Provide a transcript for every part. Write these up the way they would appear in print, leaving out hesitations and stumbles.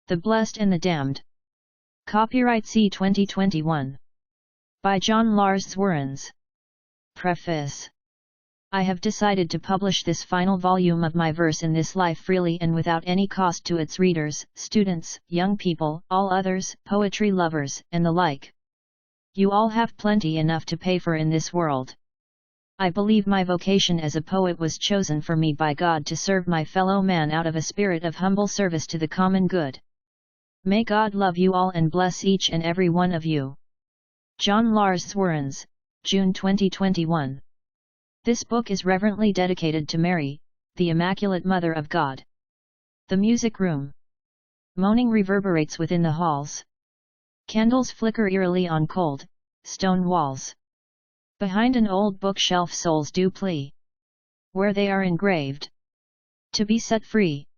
The Blessed and the Damned. Copyright C 2021. By John LARS ZWERENZ. Preface. I have decided to publish this final volume of my verse in this life freely and without any cost to its readers, students, young people, all others, poetry lovers, and the like. You all have plenty enough to pay for in this world. I believe my vocation as a poet was chosen for me by God to serve my fellow man out of a spirit of humble service to the common good. May God love you all and bless each and every one of you. John LARS ZWERENZ, June 2021. This book is reverently dedicated to Mary, the Immaculate Mother of God. The music room. Moaning reverberates within the halls. Candles flicker eerily on cold, stone walls. Behind an old bookshelf souls do plea, where they are engraved, to be set free.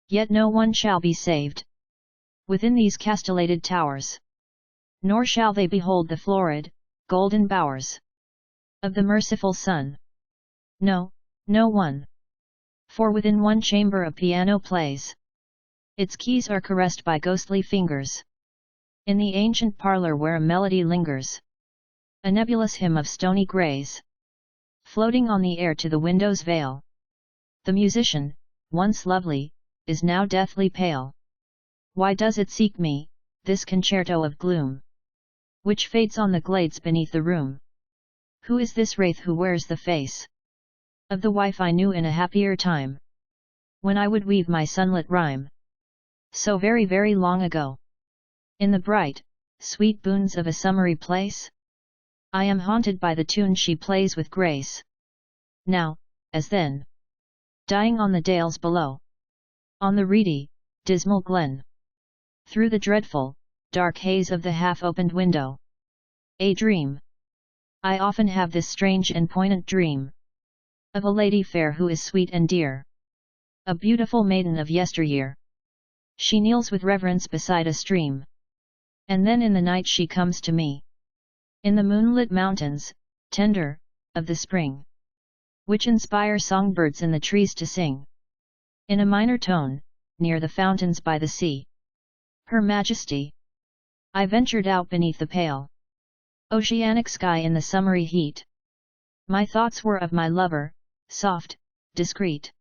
Yet no one shall be saved within these castellated towers, nor shall they behold the florid, golden bowers of the merciful Son. No, no one. For within one chamber a piano plays. Its keys are caressed by ghostly fingers. In the ancient parlor where a melody lingers, a nebulous hymn of stony grays, floating on the air to the window's veil. The musician, once lovely, is now deathly pale. Why does it seek me, this concerto of gloom, which fades on the glades beneath the room? Who is this wraith who wears the face of the wife I knew in a happier time, when I would weave my sunlit rhyme, so very very long ago, in the bright, sweet boons of a summery place? I am haunted by the tune she plays with grace, now, as then, dying on the dales below, on the reedy, dismal glen, through the dreadful, dark haze of the half-opened window. A dream. I often have this strange and poignant dream, of a lady fair who is sweet and dear, a beautiful maiden of yesteryear. She kneels with reverence beside a stream, and then in the night she comes to me, in the moonlit mountains, tender, of the spring, which inspire songbirds in the trees to sing, in a minor tone, near the fountains by the sea. Her Majesty. I ventured out beneath the pale oceanic sky in the summery heat. My thoughts were of my lover, soft, discreet,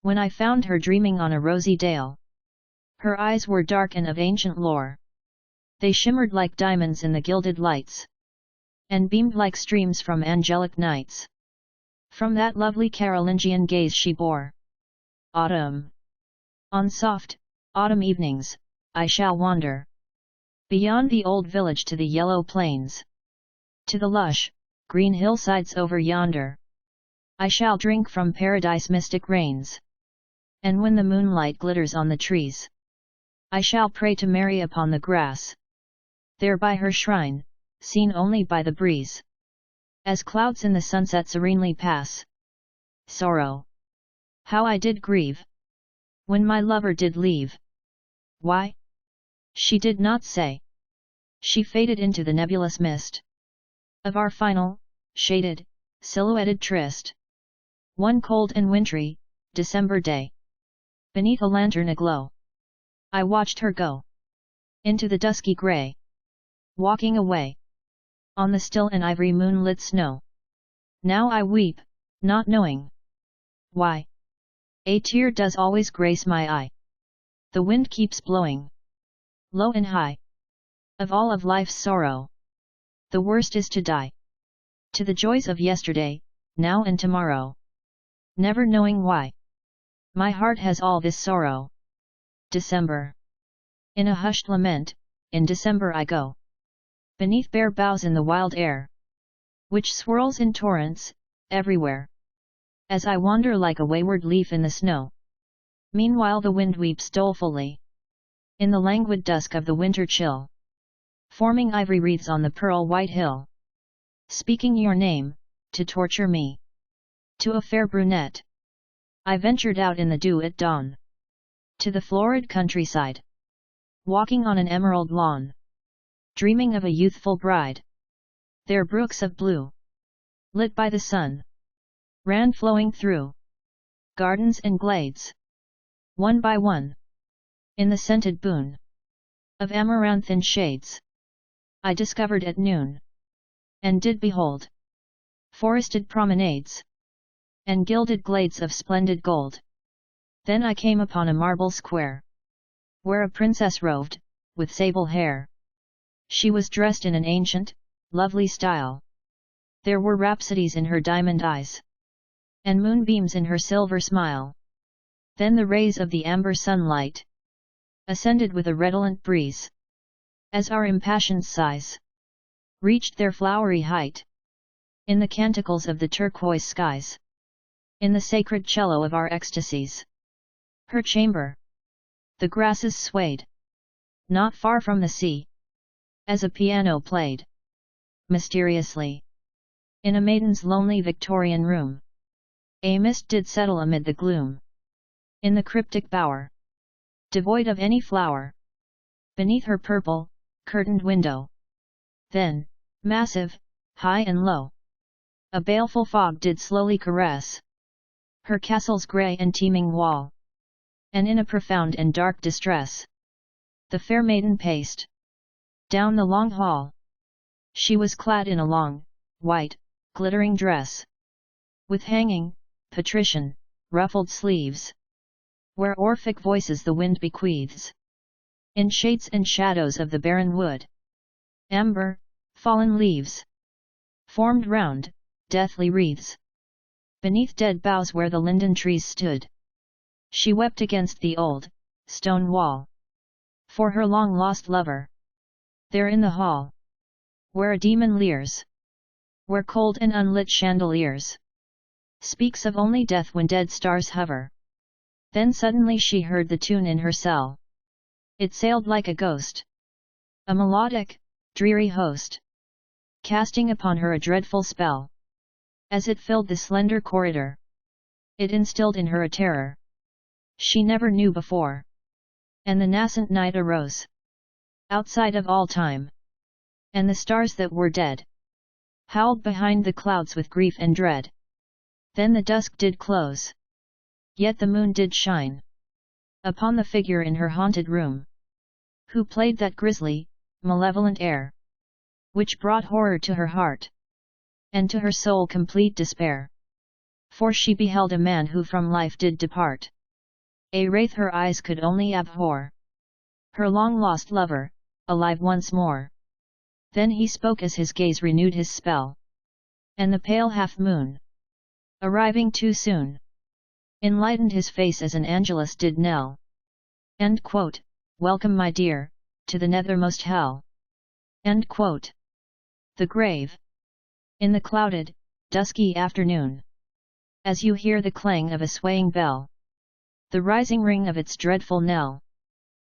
when I found her dreaming on a rosy dale. Her eyes were dark and of ancient lore. They shimmered like diamonds in the gilded lights, and beamed like streams from angelic nights. From that lovely Carolingian gaze she bore autumn. On soft, autumn evenings, I shall wander beyond the old village to the yellow plains, to the lush, green hillsides over yonder. I shall drink from paradise mystic rains, and when the moonlight glitters on the trees, I shall pray to Mary upon the grass, there by her shrine, seen only by the breeze, as clouds in the sunset serenely pass. Sorrow! How I did grieve when my lover did leave. Why? She did not say. She faded into the nebulous mist of our final, shaded, silhouetted tryst. One cold and wintry, December day, beneath a lantern aglow, I watched her go into the dusky grey, walking away on the still and ivory moonlit snow. Now I weep, not knowing why. A tear does always grace my eye. The wind keeps blowing, low and high. Of all of life's sorrow, the worst is to die to the joys of yesterday, now and tomorrow, never knowing why. My heart has all this sorrow. December. In a hushed lament, in December I go, beneath bare boughs in the wild air, which swirls in torrents, everywhere, as I wander like a wayward leaf in the snow. Meanwhile the wind weeps dolefully in the languid dusk of the winter chill, forming ivory wreaths on the pearl-white hill, speaking your name, to torture me. To a fair brunette I ventured out in the dew at dawn, to the florid countryside, walking on an emerald lawn, dreaming of a youthful bride. There brooks of blue, lit by the sun, ran flowing through gardens and glades. One by one, In the scented boon of amaranthine shades, I discovered at noon, and did behold forested promenades, and gilded glades of splendid gold. Then I came upon a marble square, where a princess roved, with sable hair. She was dressed in an ancient, lovely style. There were rhapsodies in her diamond eyes, and moonbeams in her silver smile. Then the rays of the amber sunlight ascended with a redolent breeze, as our impassioned sighs reached their flowery height, in the canticles of the turquoise skies, in the sacred cello of our ecstasies. Her chamber, the grasses swayed, not far from the sea, as a piano played, mysteriously, in a maiden's lonely Victorian room. A mist did settle amid the gloom, in the cryptic bower, devoid of any flower, beneath her purple, curtained window. Then, massive, high and low, a baleful fog did slowly caress her castle's grey and teeming wall, and in a profound and dark distress, the fair maiden paced down the long hall. She was clad in a long, white, glittering dress, with hanging, patrician, ruffled sleeves, where Orphic voices the wind bequeaths, in shades and shadows of the barren wood. Amber, fallen leaves formed round, deathly wreaths, beneath dead boughs where the linden trees stood. She wept against the old, stone wall, for her long-lost lover. There in the hall, where a demon leers, where cold and unlit chandeliers speaks of only death when dead stars hover. Then suddenly she heard the tune in her cell. It sailed like a ghost, a melodic, dreary host, casting upon her a dreadful spell. As it filled the slender corridor, it instilled in her a terror she never knew before. And the nascent night arose, outside of all time, and the stars that were dead howled behind the clouds with grief and dread. Then the dusk did close, yet the moon did shine upon the figure in her haunted room, who played that grisly, malevolent air, which brought horror to her heart, and to her soul complete despair. For she beheld a man who from life did depart, a wraith her eyes could only abhor, her long-lost lover, alive once more. Then he spoke as his gaze renewed his spell, and the pale half-moon, arriving too soon, enlightened his face as an angelus did knell. End quote. Welcome my dear, to the nethermost hell. End quote. The grave. In the clouded, dusky afternoon, as you hear the clang of a swaying bell, the rising ring of its dreadful knell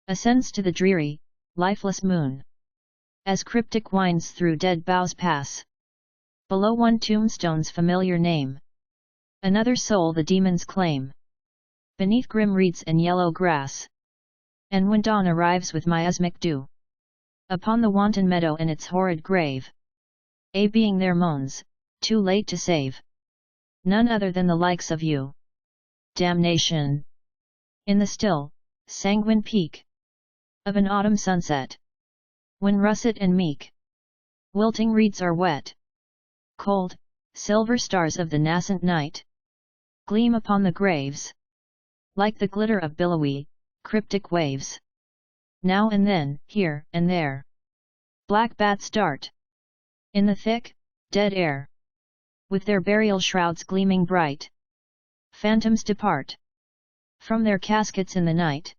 ascends to the dreary, lifeless moon, as cryptic winds through dead boughs pass. Below one tombstone's familiar name, another soul the demons claim, beneath grim reeds and yellow grass. And when dawn arrives with miasmic dew upon the wanton meadow and its horrid grave, a being there moans, too late to save, none other than the likes of you. Damnation! In the still, sanguine peak of an autumn sunset, when russet and meek wilting reeds are wet, cold, silver stars of the nascent night gleam upon the graves, like the glitter of billowy, cryptic waves. Now and then, here and there, black bats dart in the thick, dead air, with their burial shrouds gleaming bright. Phantoms depart from their caskets in the night,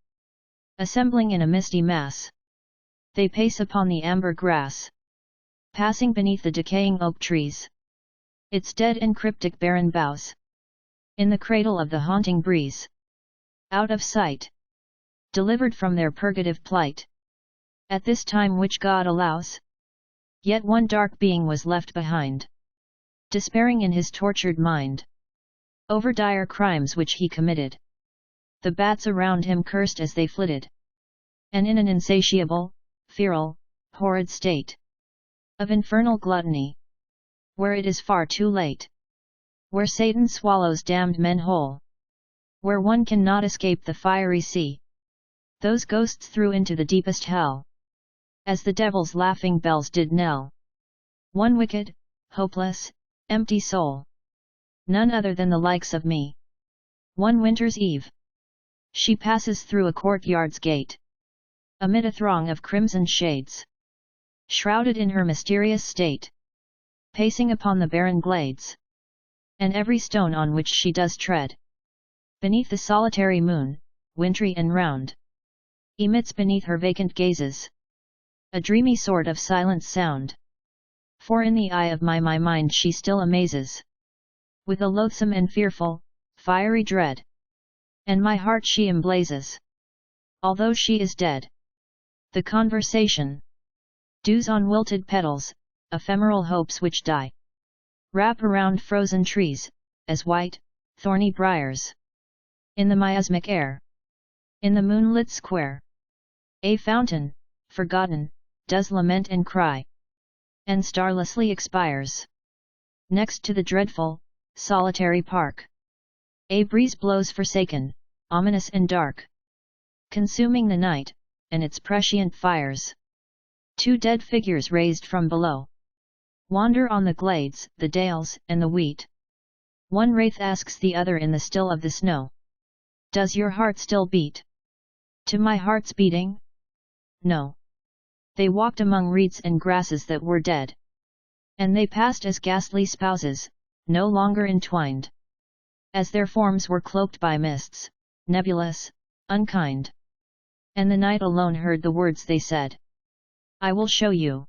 assembling in a misty mass. They pace upon the amber grass, passing beneath the decaying oak trees, its dead and cryptic barren boughs, in the cradle of the haunting breeze. Out of sight, delivered from their purgative plight, at this time which God allows, yet one dark being was left behind, despairing in his tortured mind over dire crimes which he committed. The bats around him cursed as they flitted, and in an insatiable, feral, horrid state of infernal gluttony, where it is far too late, where Satan swallows damned men whole, where one cannot escape the fiery sea, those ghosts threw into the deepest hell, as the devil's laughing bells did knell. One wicked, hopeless, empty soul, none other than the likes of me. One winter's eve, she passes through a courtyard's gate, amid a throng of crimson shades, shrouded in her mysterious state, pacing upon the barren glades, and every stone on which she does tread, beneath the solitary moon, wintry and round, emits beneath her vacant gazes a dreamy sort of silent sound. For in the eye of my mind she still amazes, with a loathsome and fearful, fiery dread, and my heart she emblazes, although she is dead. The conversation, dews on wilted petals, ephemeral hopes which die, wrap around frozen trees, as white, thorny briars, in the miasmic air. In the moonlit square, a fountain, forgotten, does lament and cry, and starlessly expires. Next to the dreadful, solitary park, a breeze blows forsaken, ominous and dark, consuming the night, and its prescient fires. Two dead figures raised from below wander on the glades, the dales, and the wheat. One wraith asks the other in the still of the snow, "Does your heart still beat?" "To my heart's beating? No." They walked among reeds and grasses that were dead, and they passed as ghastly spouses, no longer entwined, as their forms were cloaked by mists, nebulous, unkind. And the night alone heard the words they said, "I will show you."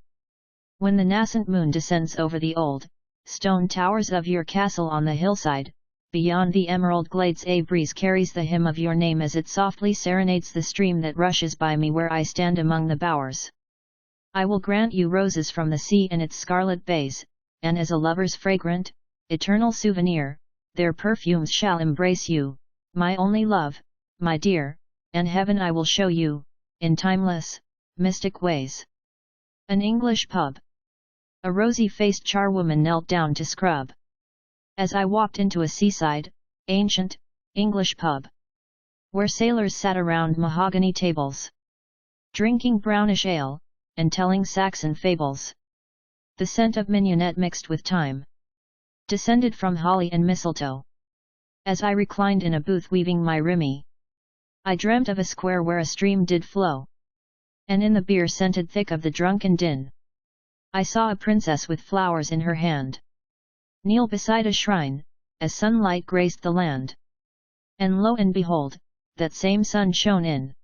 When the nascent moon descends over the old stone towers of your castle on the hillside, beyond the emerald glades a breeze carries the hymn of your name as it softly serenades the stream that rushes by me where I stand among the bowers. I will grant you roses from the sea and its scarlet bays, and as a lover's fragrant, eternal souvenir, their perfumes shall embrace you, my only love, my dear, and heaven I will show you, in timeless, mystic ways. An English pub. A rosy-faced charwoman knelt down to scrub, as I walked into a seaside, ancient, English pub, where sailors sat around mahogany tables, drinking brownish ale, and telling Saxon fables. The scent of mignonette mixed with thyme descended from holly and mistletoe. As I reclined in a booth weaving my rimmy, I dreamt of a square where a stream did flow, and in the beer scented thick of the drunken din, I saw a princess with flowers in her hand kneel beside a shrine, as sunlight graced the land. And lo and behold, that same sun shone in,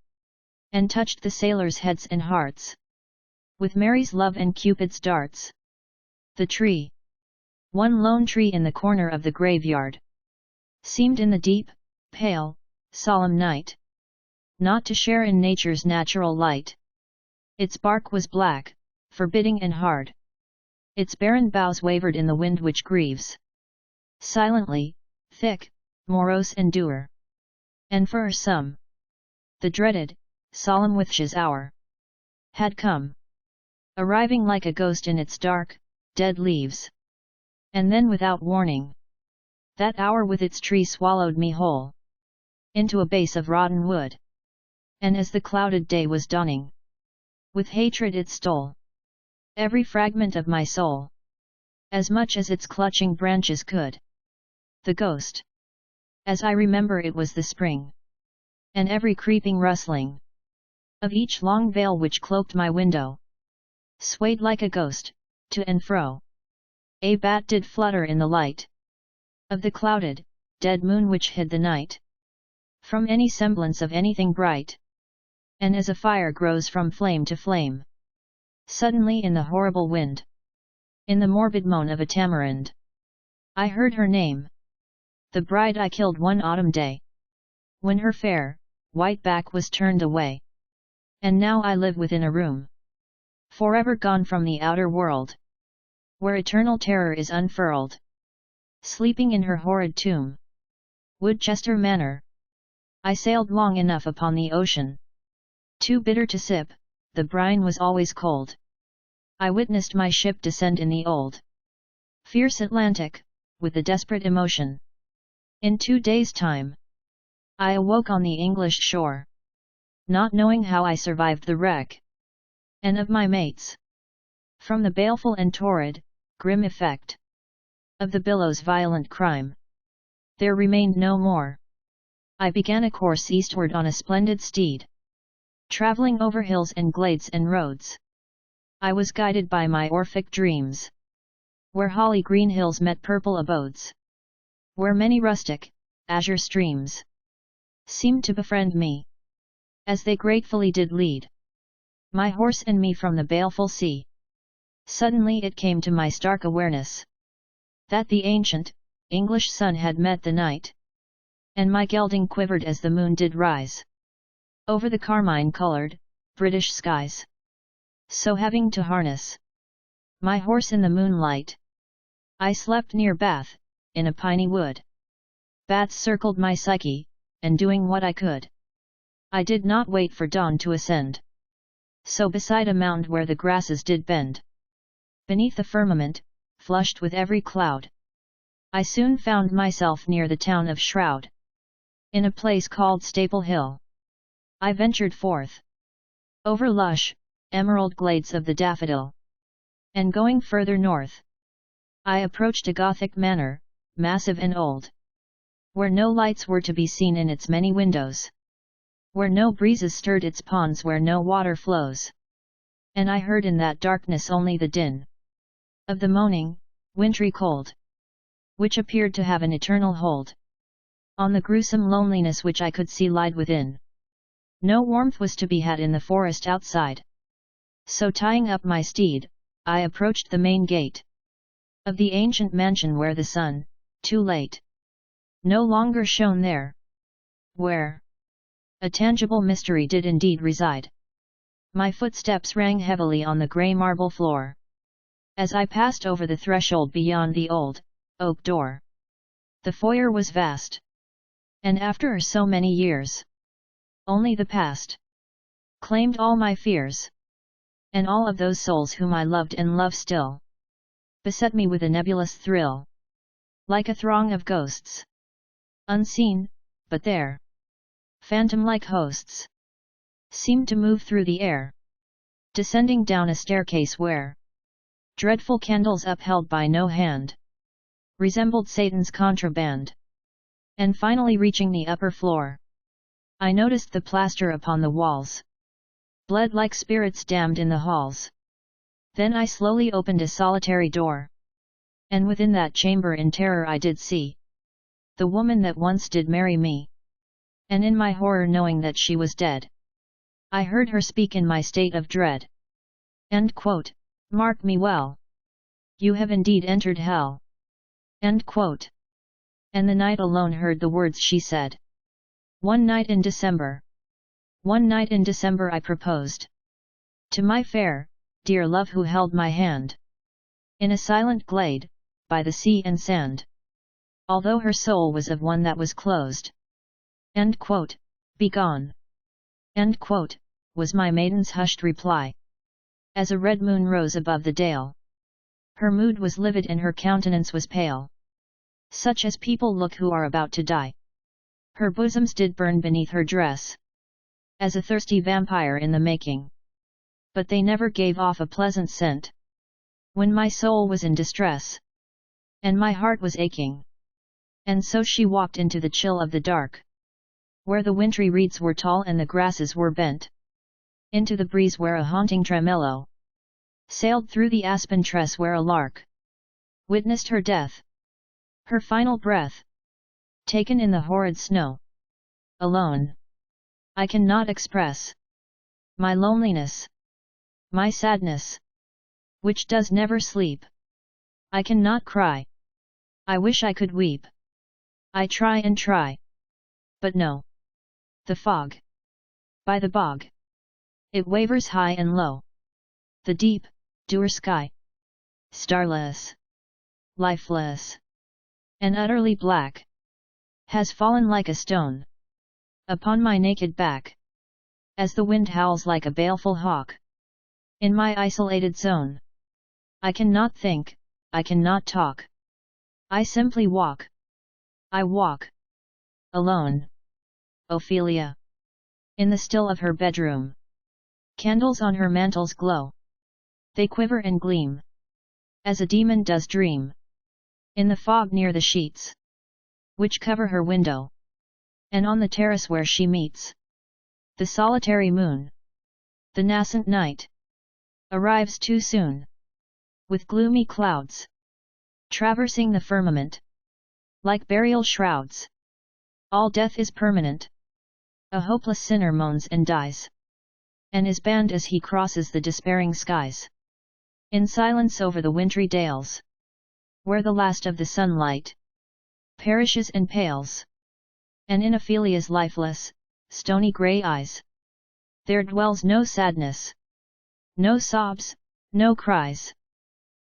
and touched the sailors' heads and hearts, with Mary's love and Cupid's darts. The tree, one lone tree in the corner of the graveyard, seemed in the deep, pale, solemn night, not to share in nature's natural light. Its bark was black, forbidding and hard. Its barren boughs wavered in the wind which grieves, silently, thick, morose and dour. And for some, the dreaded, solemn witch's hour had come, arriving like a ghost in its dark, dead leaves. And then without warning, that hour with its tree swallowed me whole, into a base of rotten wood. And as the clouded day was dawning, with hatred it stole every fragment of my soul, as much as its clutching branches could. The ghost, as I remember it was the spring, and every creeping rustling of each long veil which cloaked my window, swayed like a ghost, to and fro. A bat did flutter in the light of the clouded, dead moon which hid the night from any semblance of anything bright. And as a fire grows from flame to flame, suddenly in the horrible wind, in the morbid moan of a tamarind, I heard her name, the bride I killed one autumn day, when her fair, white back was turned away. And now I live within a room, forever gone from the outer world, where eternal terror is unfurled, sleeping in her horrid tomb. Woodchester Manor. I sailed long enough upon the ocean, too bitter to sip, the brine was always cold. I witnessed my ship descend in the old, fierce Atlantic, with a desperate emotion. In 2 days' time, I awoke on the English shore, not knowing how I survived the wreck, and of my mates. From the baleful and torrid, grim effect of the billow's violent crime, there remained no more. I began a course eastward on a splendid steed, travelling over hills and glades and roads. I was guided by my Orphic dreams, where holly green hills met purple abodes, where many rustic, azure streams seemed to befriend me, as they gratefully did lead my horse and me from the baleful sea. Suddenly it came to my stark awareness that the ancient, English sun had met the night, and my gelding quivered as the moon did rise over the carmine-coloured, British skies. So having to harness my horse in the moonlight, I slept near Bath, in a piney wood. Bats circled my psyche, and doing what I could, I did not wait for dawn to ascend. So beside a mound where the grasses did bend, beneath the firmament, flushed with every cloud, I soon found myself near the town of Shroud, in a place called Staple Hill. I ventured forth, over lush, emerald glades of the daffodil, and going further north, I approached a Gothic manor, massive and old, where no lights were to be seen in its many windows, where no breezes stirred its ponds, where no water flows, and I heard in that darkness only the din of the moaning, wintry cold, which appeared to have an eternal hold on the gruesome loneliness which I could see lied within. No warmth was to be had in the forest outside. So tying up my steed, I approached the main gate of the ancient mansion, where the sun, too late, no longer shone there, where a tangible mystery did indeed reside. My footsteps rang heavily on the grey marble floor, as I passed over the threshold beyond the old, oak door. The foyer was vast, and after so many years, only the past claimed all my fears, and all of those souls whom I loved and love still beset me with a nebulous thrill, like a throng of ghosts, unseen, but there, phantom-like hosts, seemed to move through the air, descending down a staircase where dreadful candles upheld by no hand resembled Satan's contraband, and finally reaching the upper floor, I noticed the plaster upon the walls bled like spirits damned in the halls. Then I slowly opened a solitary door, and within that chamber in terror I did see the woman that once did marry me, and in my horror knowing that she was dead, I heard her speak in my state of dread. End quote. Mark me well. You have indeed entered hell. End quote. And the night alone heard the words she said. One night in December I proposed to my fair, dear love, who held my hand in a silent glade, by the sea and sand, although her soul was of one that was closed. End quote. Begone. End quote, was my maiden's hushed reply, as a red moon rose above the dale. Her mood was livid and her countenance was pale, such as people look who are about to die. Her bosoms did burn beneath her dress, as a thirsty vampire in the making, but they never gave off a pleasant scent. When my soul was in distress, and my heart was aching, and so she walked into the chill of the dark, where the wintry reeds were tall and the grasses were bent, into the breeze where a haunting tremolo sailed through the aspen tress, where a lark witnessed her death, her final breath, taken in the horrid snow. Alone, I cannot express my loneliness, my sadness, which does never sleep. I cannot cry. I wish I could weep. I try and try, but no. The fog by the bog, it wavers high and low. The deep, dour sky, starless, lifeless, and utterly black, has fallen like a stone upon my naked back, as the wind howls like a baleful hawk in my isolated zone. I cannot think, I cannot talk. I simply walk. I walk alone. Ophelia. In the still of her bedroom, candles on her mantles glow. They quiver and gleam, as a demon does dream, in the fog near the sheets, which cover her window, and on the terrace where she meets the solitary moon. The nascent night arrives too soon, with gloomy clouds traversing the firmament, like burial shrouds. All death is permanent. A hopeless sinner moans and dies, and is banned as he crosses the despairing skies. In silence over the wintry dales, where the last of the sunlight perishes and pales, and in Ophelia's lifeless, stony grey eyes, there dwells no sadness, no sobs, no cries,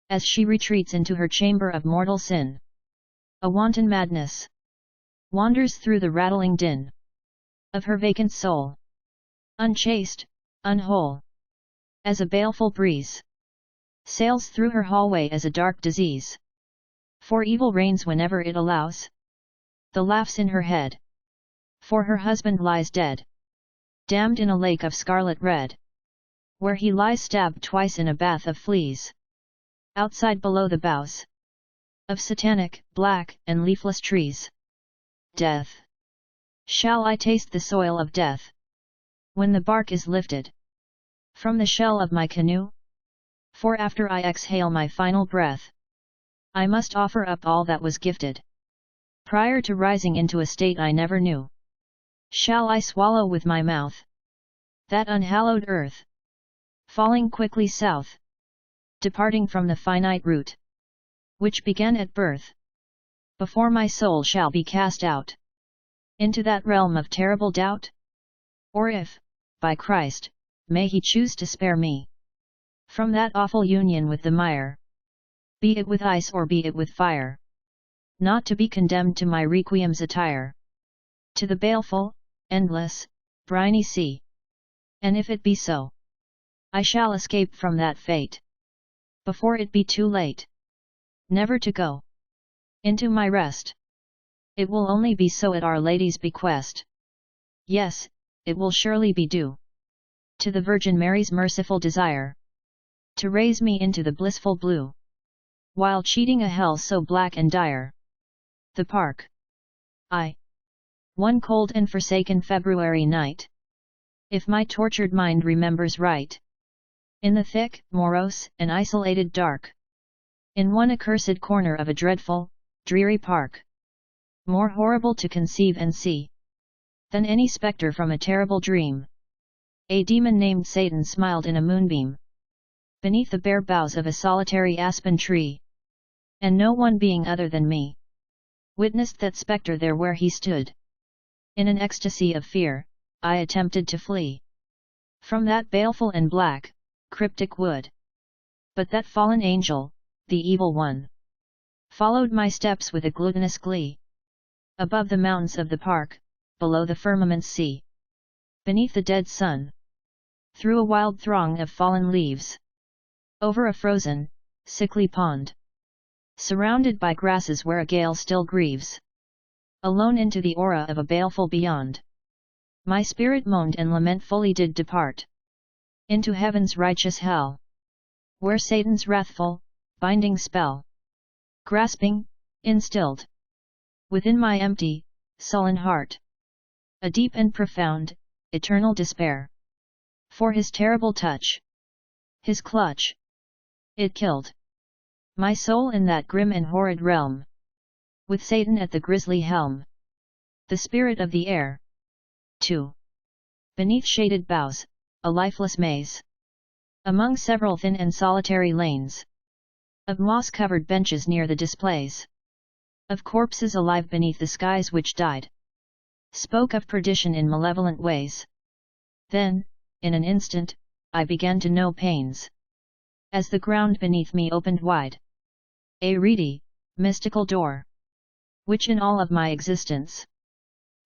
as she retreats into her chamber of mortal sin. A wanton madness wanders through the rattling din of her vacant soul, unchaste, unwhole, as a baleful breeze sails through her hallway as a dark disease. For evil reigns whenever it allows the laughs in her head, for her husband lies dead, damned in a lake of scarlet red, where he lies stabbed twice in a bath of fleas, outside below the boughs of satanic, black, and leafless trees. Death. Shall I taste the soil of death, when the bark is lifted from the shell of my canoe? For after I exhale my final breath, I must offer up all that was gifted prior to rising into a state I never knew. Shall I swallow with my mouth that unhallowed earth, falling quickly south, departing from the finite root which began at birth, before my soul shall be cast out into that realm of terrible doubt? Or if, by Christ, may he choose to spare me from that awful union with the mire, be it with ice or be it with fire, not to be condemned to my requiem's attire, to the baleful, endless, briny sea. And if it be so, I shall escape from that fate, before it be too late, never to go into my rest. It will only be so at Our Lady's bequest. Yes, it will surely be due to the Virgin Mary's merciful desire to raise me into the blissful blue, while cheating a hell so black and dire. The Park. One cold and forsaken February night, if my tortured mind remembers right, in the thick, morose, and isolated dark, in one accursed corner of a dreadful, dreary park, more horrible to conceive and see than any spectre from a terrible dream, a demon named Satan smiled in a moonbeam beneath the bare boughs of a solitary aspen tree, and no one being other than me witnessed that spectre there where he stood. In an ecstasy of fear, I attempted to flee from that baleful and black, cryptic wood. But that fallen angel, the evil one, followed my steps with a gluttonous glee. Above the mountains of the park, below the firmament sea, beneath the dead sun, through a wild throng of fallen leaves, over a frozen, sickly pond, surrounded by grasses where a gale still grieves, alone into the aura of a baleful beyond, my spirit moaned and lamentfully did depart into heaven's righteous hell, where Satan's wrathful, binding spell, grasping, instilled within my empty, sullen heart a deep and profound, eternal despair. For his terrible touch, his clutch, it killed my soul in that grim and horrid realm, with Satan at the grisly helm, the spirit of the air. 2. Beneath shaded boughs, a lifeless maze, among several thin and solitary lanes of moss-covered benches near the displays of corpses alive beneath the skies which died, spoke of perdition in malevolent ways. Then, in an instant, I began to know pains, as the ground beneath me opened wide, a reedy, mystical door, which in all of my existence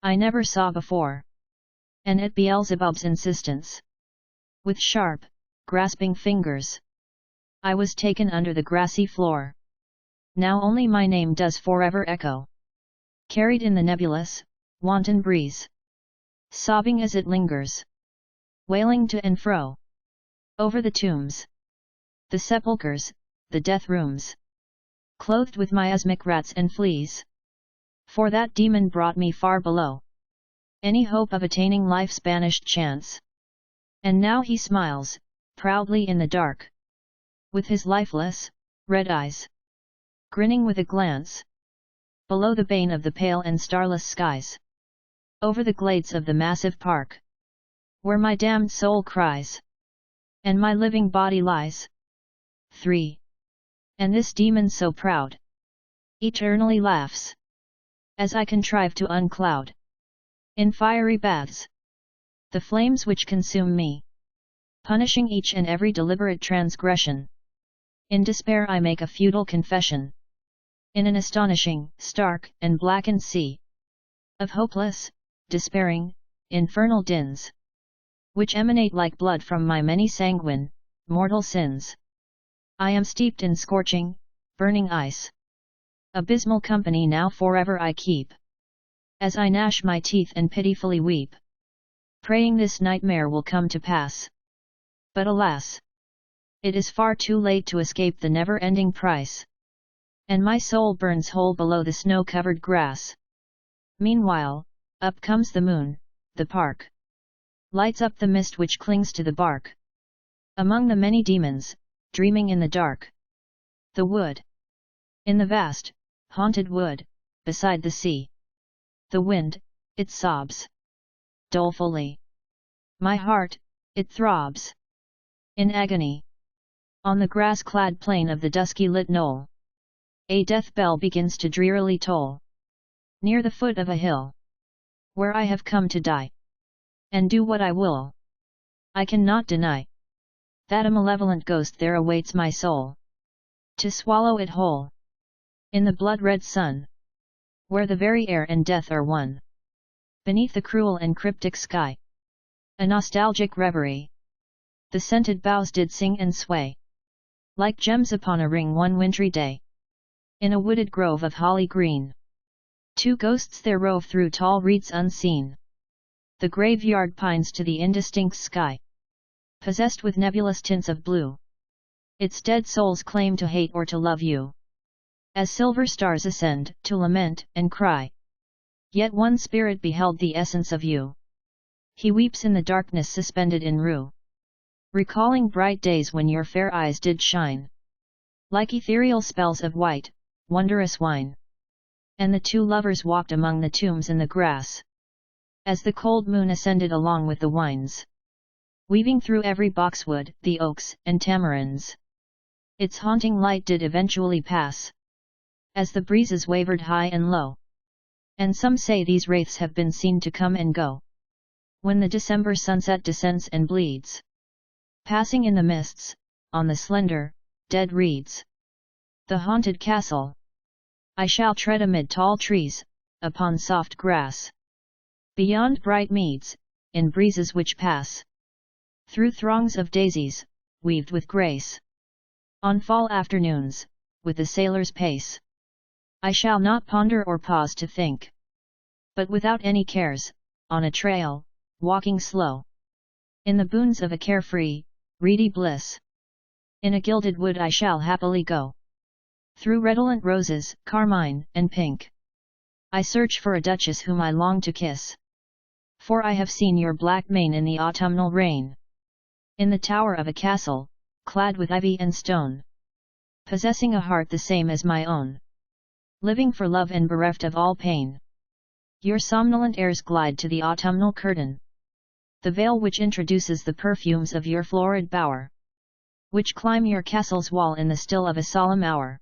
I never saw before. And at Beelzebub's insistence, with sharp, grasping fingers, I was taken under the grassy floor. Now only my name does forever echo, carried in the nebulous, wanton breeze. sobbing as it lingers, wailing to and fro, over the tombs, the sepulchres, the death rooms, clothed with miasmic rats and fleas. For that demon brought me far below any hope of attaining life's banished chance. And now he smiles, proudly in the dark, with his lifeless, red eyes, grinning with a glance, below the bane of the pale and starless skies, over the glades of the massive park, where my damned soul cries, and my living body lies. 3. And this demon so proud, eternally laughs, as I contrive to uncloud, in fiery baths, the flames which consume me, punishing each and every deliberate transgression. In despair I make a futile confession, in an astonishing, stark, and blackened sea, of hopeless, despairing, infernal dins, which emanate like blood from my many sanguine, mortal sins. I am steeped in scorching, burning ice. Abysmal company now forever I keep, as I gnash my teeth and pitifully weep, praying this nightmare will come to pass. But alas! It is far too late to escape the never-ending price, and my soul burns whole below the snow-covered grass. Meanwhile, up comes the moon, the park lights up the mist which clings to the bark. Among the many demons, dreaming in the dark, the wood, in the vast, haunted wood, beside the sea, the wind, it sobs dolefully. My heart, it throbs in agony. On the grass-clad plain of the dusky lit knoll, a death bell begins to drearily toll, near the foot of a hill, where I have come to die, and do what I will. I cannot deny that a malevolent ghost there awaits my soul, to swallow it whole, in the blood-red sun, where the very air and death are one. Beneath the cruel and cryptic sky, a nostalgic reverie, the scented boughs did sing and sway, like gems upon a ring one wintry day. In a wooded grove of holly green, two ghosts there rove through tall reeds unseen. The graveyard pines to the indistinct sky, possessed with nebulous tints of blue. Its dead souls claim to hate or to love you, as silver stars ascend to lament and cry. Yet one spirit beheld the essence of you. He weeps in the darkness suspended in rue, recalling bright days when your fair eyes did shine, like ethereal spells of white, wondrous wine. And the two lovers walked among the tombs in the grass, as the cold moon ascended along with the winds, weaving through every boxwood, the oaks, and tamarinds. Its haunting light did eventually pass, as the breezes wavered high and low. And some say these wraiths have been seen to come and go, when the December sunset descends and bleeds, passing in the mists, on the slender, dead reeds. The haunted castle I shall tread amid tall trees, upon soft grass, beyond bright meads, in breezes which pass through throngs of daisies, weaved with grace. On fall afternoons, with the sailor's pace, I shall not ponder or pause to think, but without any cares, on a trail, walking slow, in the boons of a carefree, reedy bliss. In a gilded wood I shall happily go, through redolent roses, carmine, and pink. I search for a duchess whom I long to kiss, for I have seen your black mane in the autumnal rain, in the tower of a castle, clad with ivy and stone, possessing a heart the same as my own, living for love and bereft of all pain. Your somnolent airs glide to the autumnal curtain, the veil which introduces the perfumes of your florid bower, which climb your castle's wall in the still of a solemn hour,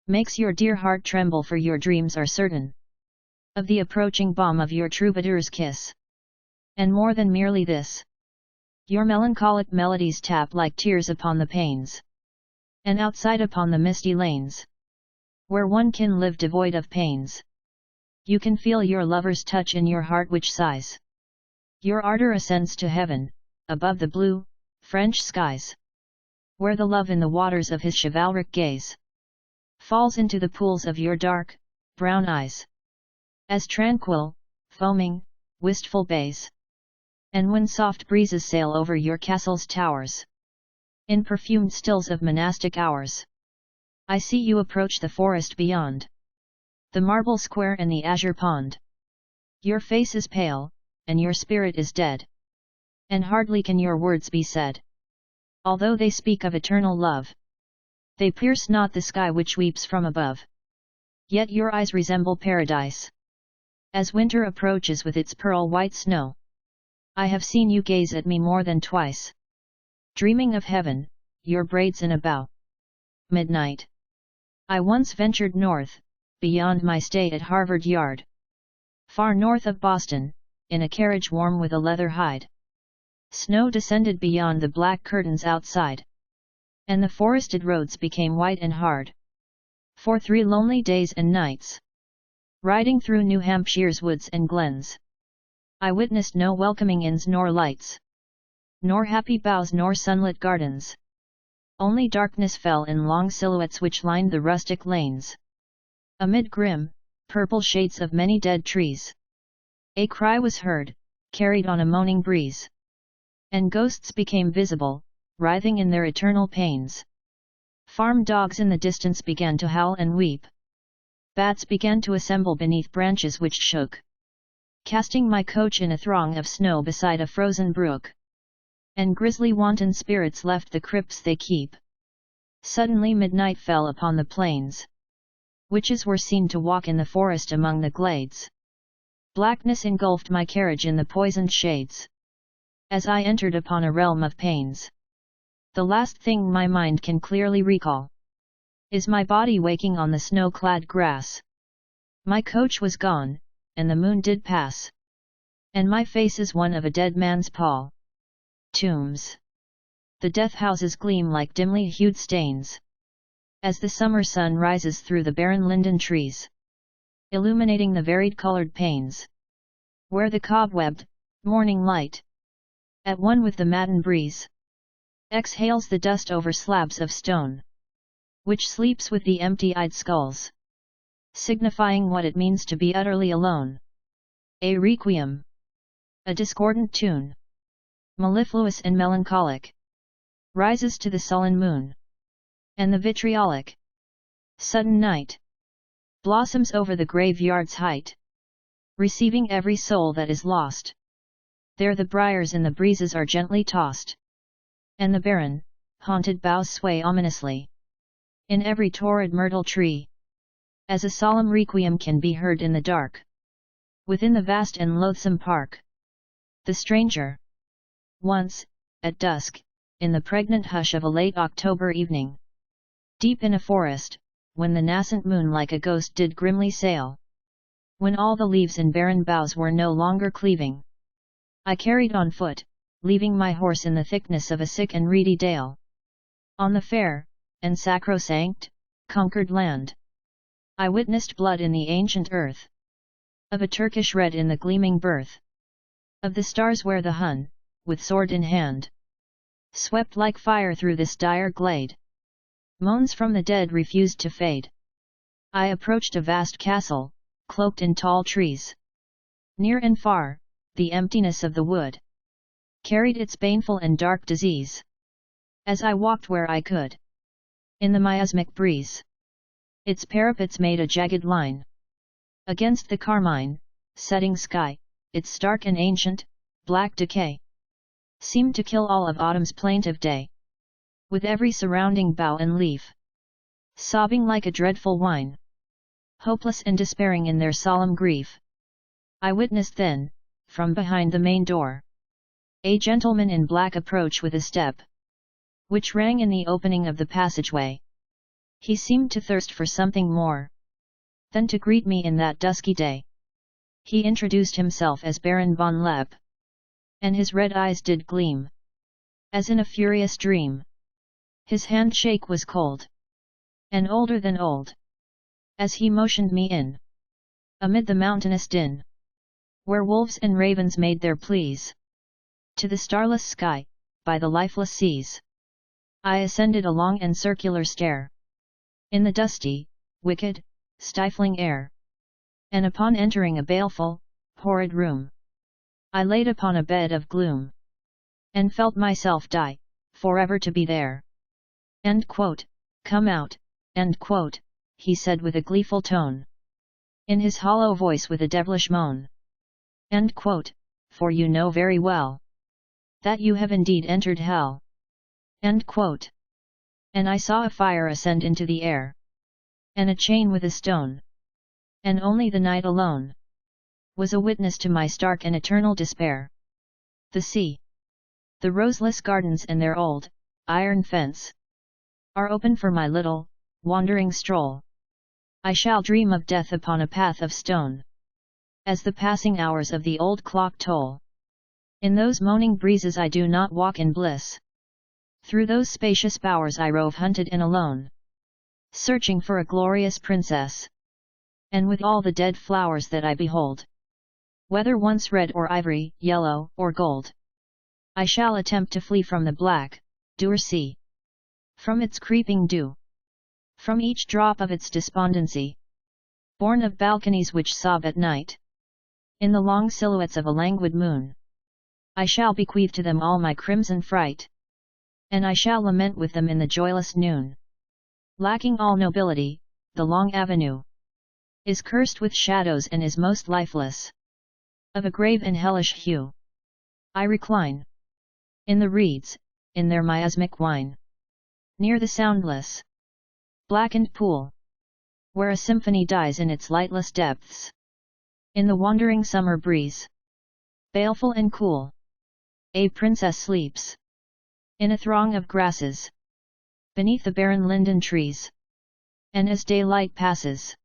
makes your dear heart tremble, for your dreams are certain of the approaching balm of your troubadour's kiss. And more than merely this, your melancholic melodies tap like tears upon the panes, and outside upon the misty lanes, where one can live devoid of pains, you can feel your lover's touch in your heart which sighs. Your ardor ascends to heaven, above the blue, French skies, where the love in the waters of his chivalric gaze falls into the pools of your dark, brown eyes, as tranquil, foaming, wistful bays. And when soft breezes sail over your castle's towers, in perfumed stills of monastic hours, I see you approach the forest beyond, the marble square and the azure pond. Your face is pale, and your spirit is dead, and hardly can your words be said. Although they speak of eternal love, they pierce not the sky which weeps from above. Yet your eyes resemble paradise. As winter approaches with its pearl-white snow, I have seen you gaze at me more than twice, dreaming of heaven, your braids in a bow. Midnight. I once ventured north, beyond my stay at Harvard Yard, far north of Boston, in a carriage warm with a leather hide. Snow descended beyond the black curtains outside, and the forested roads became white and hard. For 3 lonely days and nights, riding through New Hampshire's woods and glens, I witnessed no welcoming inns nor lights, nor happy boughs nor sunlit gardens. Only darkness fell in long silhouettes which lined the rustic lanes. Amid grim, purple shades of many dead trees, a cry was heard, carried on a moaning breeze, and ghosts became visible, writhing in their eternal pains. Farm dogs in the distance began to howl and weep. Bats began to assemble beneath branches which shook, casting my coach in a throng of snow beside a frozen brook. And grisly wanton spirits left the crypts they keep. Suddenly midnight fell upon the plains. Witches were seen to walk in the forest among the glades. Blackness engulfed my carriage in the poisoned shades, as I entered upon a realm of pains. The last thing my mind can clearly recall is my body waking on the snow-clad grass. My coach was gone, and the moon did pass, and my face is one of a dead man's pall. Tombs. The death houses gleam like dimly hued stains, as the summer sun rises through the barren linden trees, illuminating the varied colored panes, where the cobwebbed, morning light, at one with the matin breeze, exhales the dust over slabs of stone, which sleeps with the empty-eyed skulls, signifying what it means to be utterly alone. A requiem. A discordant tune, mellifluous and melancholic, rises to the sullen moon, and the vitriolic, sudden night, blossoms over the graveyard's height, receiving every soul that is lost. There the briars in the breezes are gently tossed, and the barren, haunted boughs sway ominously in every torrid myrtle tree, as a solemn requiem can be heard in the dark, within the vast and loathsome park. The stranger. Once, at dusk, in the pregnant hush of a late October evening, deep in a forest, when the nascent moon like a ghost did grimly sail, when all the leaves and barren boughs were no longer cleaving, I carried on foot, leaving my horse in the thickness of a sick and reedy dale, on the fair, and sacrosanct, conquered land. I witnessed blood in the ancient earth, of a Turkish red in the gleaming birth, of the stars where the Hun, with sword in hand, swept like fire through this dire glade. Moans from the dead refused to fade. I approached a vast castle, cloaked in tall trees. Near and far, the emptiness of the wood carried its baneful and dark disease. As I walked where I could, in the miasmic breeze, its parapets made a jagged line against the carmine, setting sky. Its stark and ancient, black decay seemed to kill all of autumn's plaintive day, with every surrounding bough and leaf sobbing like a dreadful whine, hopeless and despairing in their solemn grief. I witnessed then, from behind the main door, a gentleman in black approach with a step which rang in the opening of the passageway. He seemed to thirst for something more than to greet me in that dusky day. He introduced himself as Baron von Lepp, and his red eyes did gleam, as in a furious dream. His handshake was cold, and older than old, as he motioned me in, amid the mountainous din, where wolves and ravens made their pleas, to the starless sky, by the lifeless seas. I ascended a long and circular stair, in the dusty, wicked, stifling air, and upon entering a baleful, horrid room, I laid upon a bed of gloom, and felt myself die, forever to be there. End quote. Come out, end quote, he said with a gleeful tone, in his hollow voice with a devilish moan. End quote, for you know very well that you have indeed entered hell. End quote. And I saw a fire ascend into the air, and a chain with a stone, and only the night alone was a witness to my stark and eternal despair. The sea, the roseless gardens and their old, iron fence, are open for my little, wandering stroll. I shall dream of death upon a path of stone, as the passing hours of the old clock toll. In those moaning breezes I do not walk in bliss. Through those spacious bowers I rove hunted and alone, searching for a glorious princess. And with all the dead flowers that I behold, whether once red or ivory, yellow or gold, I shall attempt to flee from the black, dour sea, from its creeping dew, from each drop of its despondency, born of balconies which sob at night, in the long silhouettes of a languid moon. I shall bequeath to them all my crimson fright, and I shall lament with them in the joyless noon. Lacking all nobility, the long avenue is cursed with shadows and is most lifeless, of a grave and hellish hue. I recline in the reeds, in their miasmic wine, near the soundless, blackened pool, where a symphony dies in its lightless depths. In the wandering summer breeze, baleful and cool, a princess sleeps, in a throng of grasses, beneath the barren linden trees. And as daylight passes,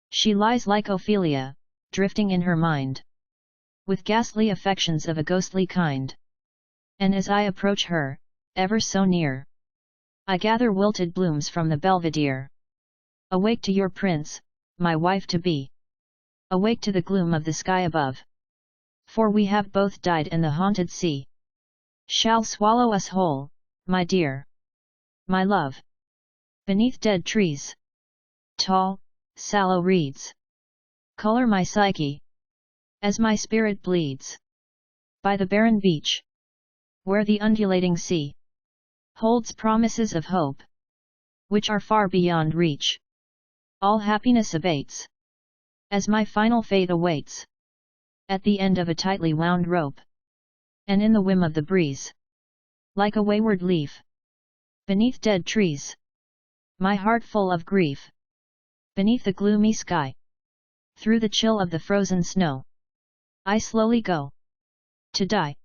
she lies like Ophelia, drifting in her mind, with ghastly affections of a ghostly kind. And as I approach her, ever so near, I gather wilted blooms from the belvedere. Awake to your prince, my wife to be. Awake to the gloom of the sky above. For we have both died and the haunted sea shall swallow us whole, my dear, my love. Beneath dead trees, tall, sallow reeds, color my psyche, as my spirit bleeds. By the barren beach, where the undulating sea holds promises of hope, which are far beyond reach, all happiness abates, as my final fate awaits, at the end of a tightly wound rope, and in the whim of the breeze, like a wayward leaf, beneath dead trees, my heart full of grief, beneath the gloomy sky, through the chill of the frozen snow, I slowly go to die.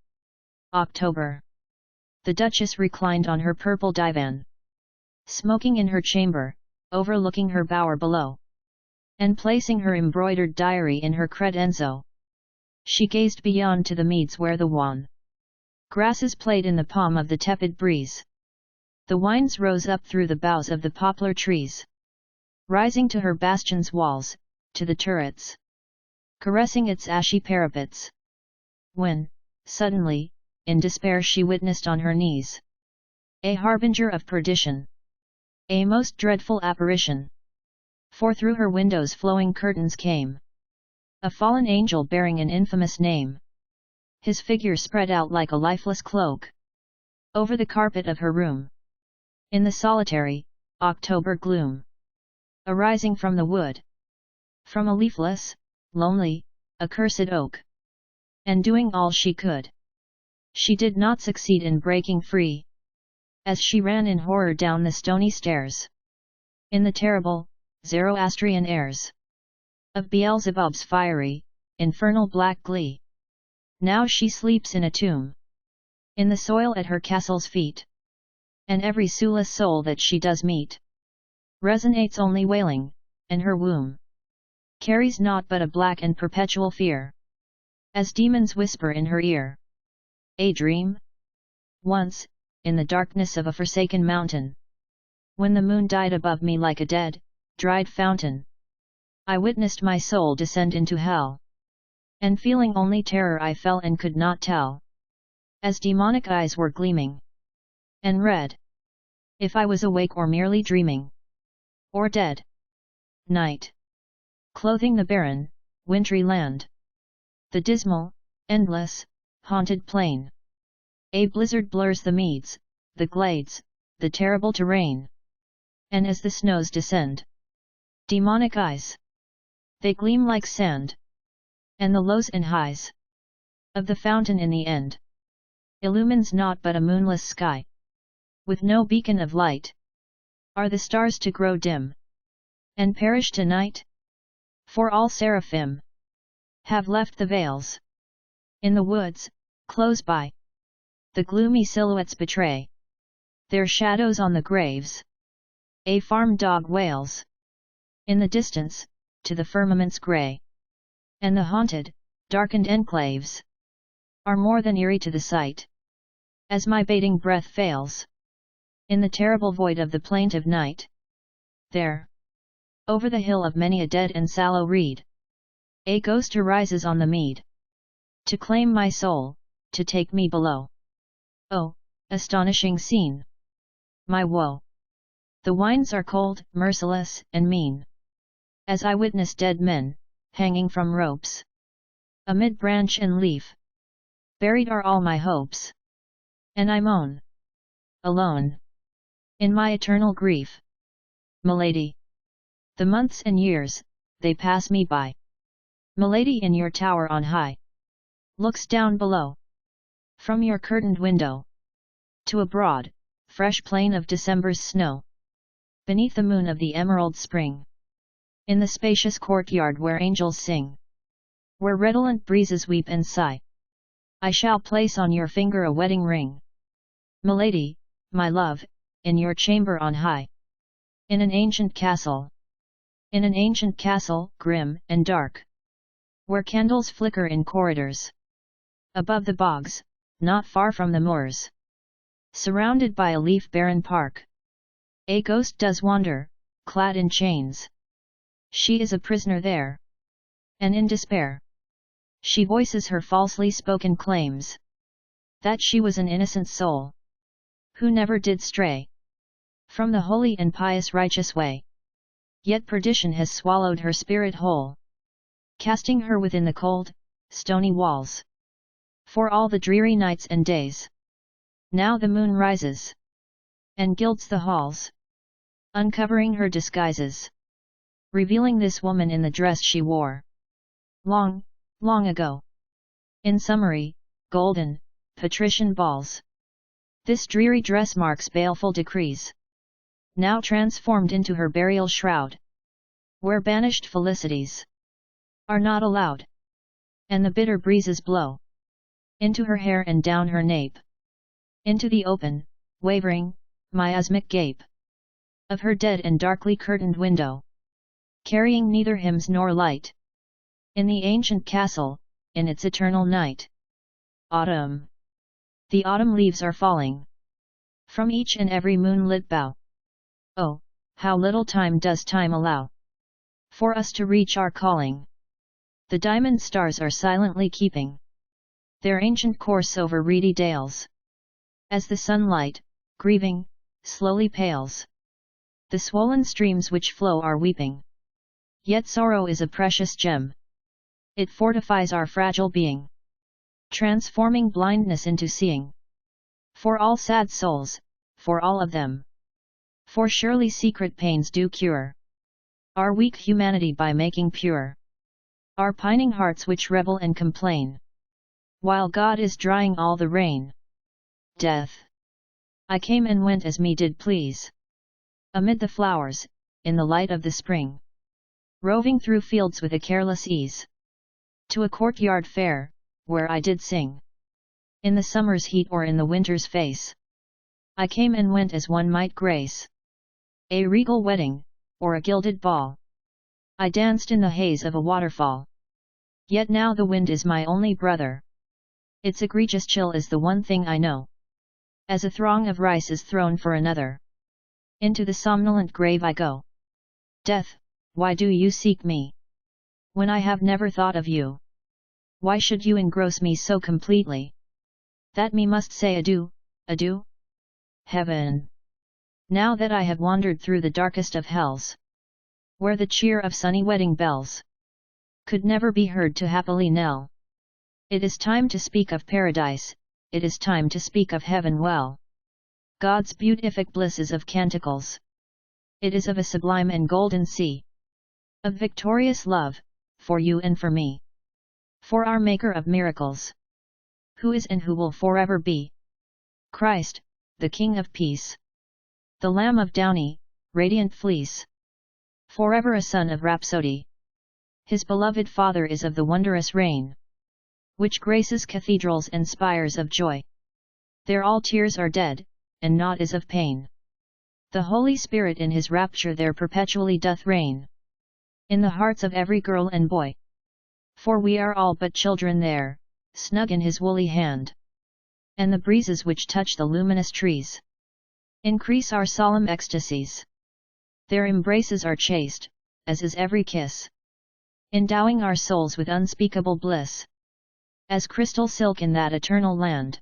October. The Duchess reclined on her purple divan, smoking in her chamber, overlooking her bower below, and placing her embroidered diary in her credenzo. She gazed beyond to the meads where the wan grasses played in the palm of the tepid breeze. The winds rose up through the boughs of the poplar trees, rising to her bastion's walls, to the turrets, caressing its ashy parapets. When, suddenly, in despair she witnessed on her knees a harbinger of perdition, a most dreadful apparition. For through her windows flowing curtains came a fallen angel bearing an infamous name. His figure spread out like a lifeless cloak over the carpet of her room, in the solitary, October gloom, arising from the wood, from a leafless, lonely, accursed oak, and doing all she could. She did not succeed in breaking free, as she ran in horror down the stony stairs, in the terrible, Zoroastrian airs of Beelzebub's fiery, infernal black glee. Now she sleeps in a tomb, in the soil at her castle's feet, and every soulless soul that she does meet resonates only wailing, and her womb carries naught but a black and perpetual fear, as demons whisper in her ear. A dream? Once, in the darkness of a forsaken mountain, when the moon died above me like a dead, dried fountain, I witnessed my soul descend into hell, and feeling only terror I fell and could not tell, as demonic eyes were gleaming, and read, if I was awake or merely dreaming, or dead. Night, clothing the barren, wintry land. The dismal, endless, haunted plain. A blizzard blurs the meads, the glades, the terrible terrain. And as the snows descend, demonic eyes, they gleam like sand. And the lows and highs of the fountain in the end illumines naught but a moonless sky, with no beacon of light. Are the stars to grow dim and perish tonight? For all seraphim have left the veils. In the woods, close by, the gloomy silhouettes betray their shadows on the graves. A farm dog wails in the distance, to the firmament's grey. And the haunted, darkened enclaves are more than eerie to the sight. As my bating breath fails in the terrible void of the plaintive night, there, over the hill of many a dead and sallow reed, a ghost arises on the mead, to claim my soul, to take me below. Oh, astonishing scene! My woe! The winds are cold, merciless, and mean, as I witness dead men, hanging from ropes. Amid branch and leaf, buried are all my hopes. And I moan, alone, in my eternal grief. Milady! The months and years, they pass me by. Milady in your tower on high, looks down below, from your curtained window, to a broad, fresh plain of December's snow. Beneath the moon of the emerald spring, in the spacious courtyard where angels sing, where redolent breezes weep and sigh, I shall place on your finger a wedding ring. Milady, my love, in your chamber on high, in an ancient castle, grim and dark, where candles flicker in corridors, above the bogs, not far from the moors, surrounded by a leaf-barren park, a ghost does wander, clad in chains. She is a prisoner there, and in despair, she voices her falsely spoken claims, that she was an innocent soul, who never did stray from the holy and pious righteous way. Yet perdition has swallowed her spirit whole, casting her within the cold, stony walls, for all the dreary nights and days. Now the moon rises, and gilds the halls, uncovering her disguises, revealing this woman in the dress she wore long, long ago, in summery, golden, patrician balls. This dreary dress marks baleful decrees, now transformed into her burial shroud, where banished felicities are not allowed, and the bitter breezes blow into her hair and down her nape, into the open, wavering, miasmic gape of her dead and darkly curtained window, carrying neither hymns nor light. In the ancient castle, in its eternal night. Autumn. The autumn leaves are falling from each and every moonlit bough. Oh, how little time does time allow for us to reach our calling. The diamond stars are silently keeping their ancient course over reedy dales, as the sunlight, grieving, slowly pales. The swollen streams which flow are weeping. Yet sorrow is a precious gem. It fortifies our fragile being, transforming blindness into seeing. For all sad souls, for all of them. For surely secret pains do cure our weak humanity by making pure our pining hearts which rebel and complain, while God is drying all the rain. Death. I came and went as me did please, amid the flowers, in the light of the spring, roving through fields with a careless ease, to a courtyard fair, where I did sing, in the summer's heat or in the winter's face. I came and went as one might grace a regal wedding, or a gilded ball. I danced in the haze of a waterfall. Yet now the wind is my only brother. Its egregious chill is the one thing I know. As a throng of rice is thrown for another, into the somnolent grave I go. Death, why do you seek me, when I have never thought of you? Why should you engross me so completely, that me must say adieu, adieu? Heaven! Now that I have wandered through the darkest of hells, where the cheer of sunny wedding bells could never be heard to happily knell, It is time to speak of paradise, it is time to speak of heaven well. God's beatific blisses of canticles. It is of a sublime and golden sea. Of victorious love, for you and for me. For our Maker of miracles. Who is and who will forever be. Christ, the King of peace. The Lamb of downy, radiant fleece. Forever a son of rhapsody. His beloved Father is of the wondrous reign, which graces cathedrals and spires of joy. There all tears are dead, and naught is of pain. The Holy Spirit in his rapture there perpetually doth reign. In the hearts of every girl and boy. For we are all but children there, snug in his woolly hand. And the breezes which touch the luminous trees increase our solemn ecstasies. Their embraces are chaste, as is every kiss, endowing our souls with unspeakable bliss. As crystal silk in that eternal land.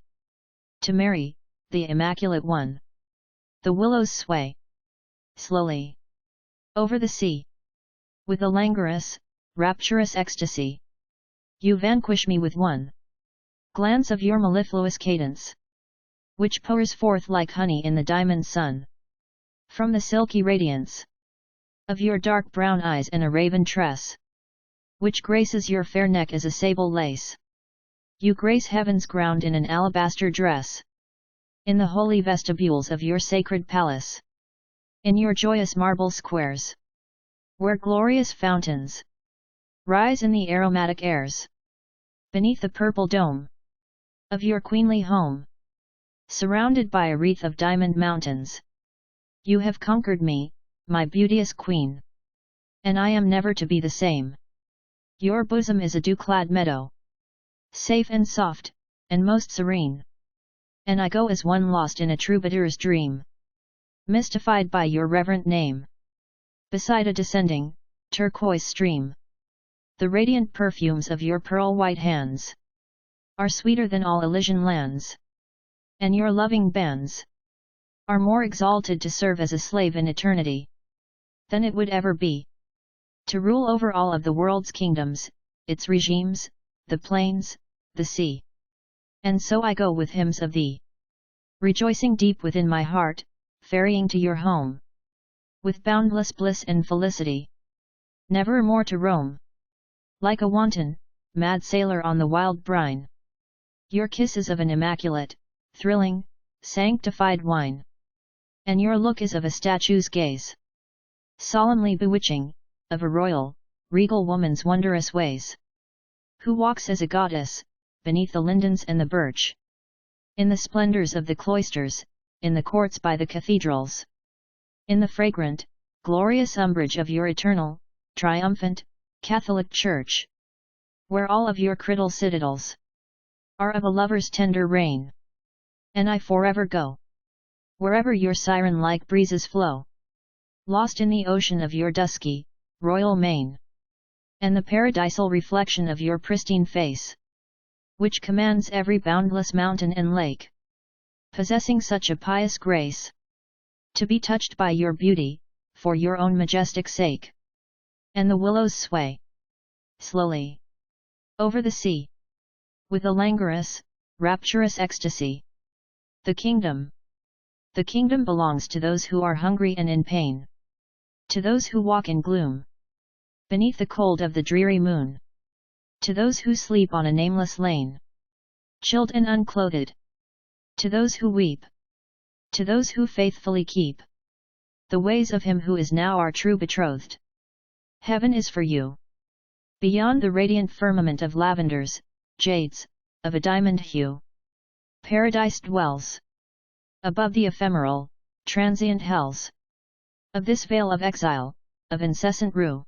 To Mary, the Immaculate One, the willows sway slowly over the sea. With a languorous, rapturous ecstasy, you vanquish me with one glance of your mellifluous cadence, which pours forth like honey in the diamond sun. From the silky radiance of your dark brown eyes and a raven tress, which graces your fair neck as a sable lace. You grace heaven's ground in an alabaster dress. In the holy vestibules of your sacred palace. In your joyous marble squares. Where glorious fountains rise in the aromatic airs. Beneath the purple dome of your queenly home. Surrounded by a wreath of diamond mountains. You have conquered me, my beauteous queen. And I am never to be the same. Your bosom is a dew-clad meadow. Safe and soft, and most serene. And I go as one lost in a troubadour's dream. Mystified by your reverent name. Beside a descending, turquoise stream. The radiant perfumes of your pearl-white hands are sweeter than all Elysian lands. And your loving bands are more exalted to serve as a slave in eternity than it would ever be to rule over all of the world's kingdoms, its regimes, the plains, the sea. And so I go with hymns of thee, rejoicing deep within my heart, ferrying to your home, with boundless bliss and felicity, never more to roam, like a wanton, mad sailor on the wild brine. Your kiss is of an immaculate, thrilling, sanctified wine, and your look is of a statue's gaze, solemnly bewitching, of a royal, regal woman's wondrous ways, who walks as a goddess, beneath the lindens and the birch, in the splendors of the cloisters, in the courts by the cathedrals, in the fragrant, glorious umbrage of your eternal, triumphant, Catholic Church, where all of your crystal citadels are of a lover's tender reign. And I forever go, wherever your siren-like breezes flow, lost in the ocean of your dusky, royal mane, and the paradisal reflection of your pristine face, which commands every boundless mountain and lake, possessing such a pious grace, to be touched by your beauty, for your own majestic sake. And the willows sway slowly over the sea, with a languorous, rapturous ecstasy. The kingdom belongs to those who are hungry and in pain, to those who walk in gloom, beneath the cold of the dreary moon, to those who sleep on a nameless lane, chilled and unclothed, to those who weep, to those who faithfully keep the ways of him who is now our true betrothed. Heaven is for you. Beyond the radiant firmament of lavenders, jades, of a diamond hue, Paradise dwells. Above the ephemeral, transient hells of this vale of exile, of incessant rue,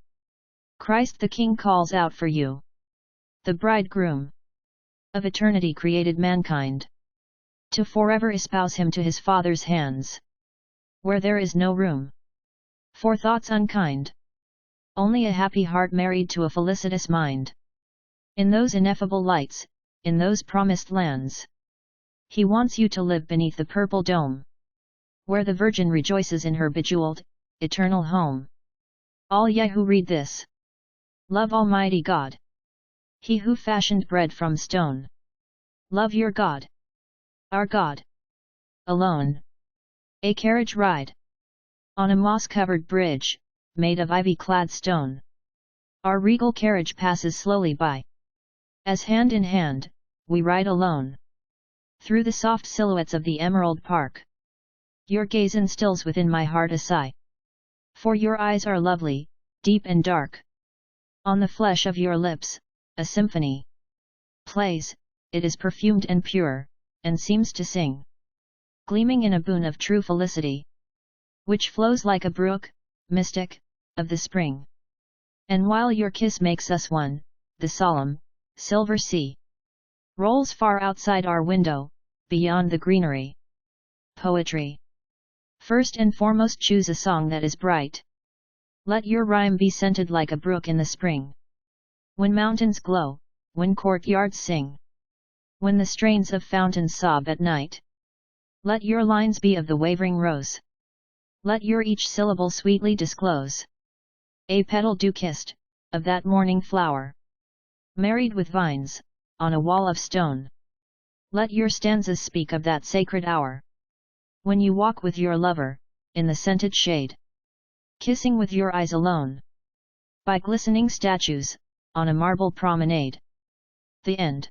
Christ the King calls out for you. The bridegroom of eternity created mankind to forever espouse him to his Father's hands, where there is no room for thoughts unkind, only a happy heart married to a felicitous mind. In those ineffable lights, in those promised lands, he wants you to live beneath the purple dome, where the Virgin rejoices in her bejeweled, eternal home. All ye who read this, love Almighty God. He who fashioned bread from stone. Love your God. Our God. Alone. A carriage ride. On a moss-covered bridge, made of ivy-clad stone. Our regal carriage passes slowly by. As hand in hand, we ride alone. Through the soft silhouettes of the emerald park. Your gaze instills within my heart a sigh. For your eyes are lovely, deep and dark. On the flesh of your lips, a symphony plays, it is perfumed and pure, and seems to sing. Gleaming in a boon of true felicity. Which flows like a brook, mystic, of the spring. And while your kiss makes us one, the solemn, silver sea rolls far outside our window, beyond the greenery. Poetry. First and foremost choose a song that is bright. Let your rhyme be scented like a brook in the spring. When mountains glow, when courtyards sing. When the strains of fountains sob at night. Let your lines be of the wavering rose. Let your each syllable sweetly disclose a petal dew-kissed, of that morning flower. Married with vines, on a wall of stone. Let your stanzas speak of that sacred hour. When you walk with your lover, in the scented shade. Kissing with your eyes alone. By glistening statues, on a marble promenade. The end.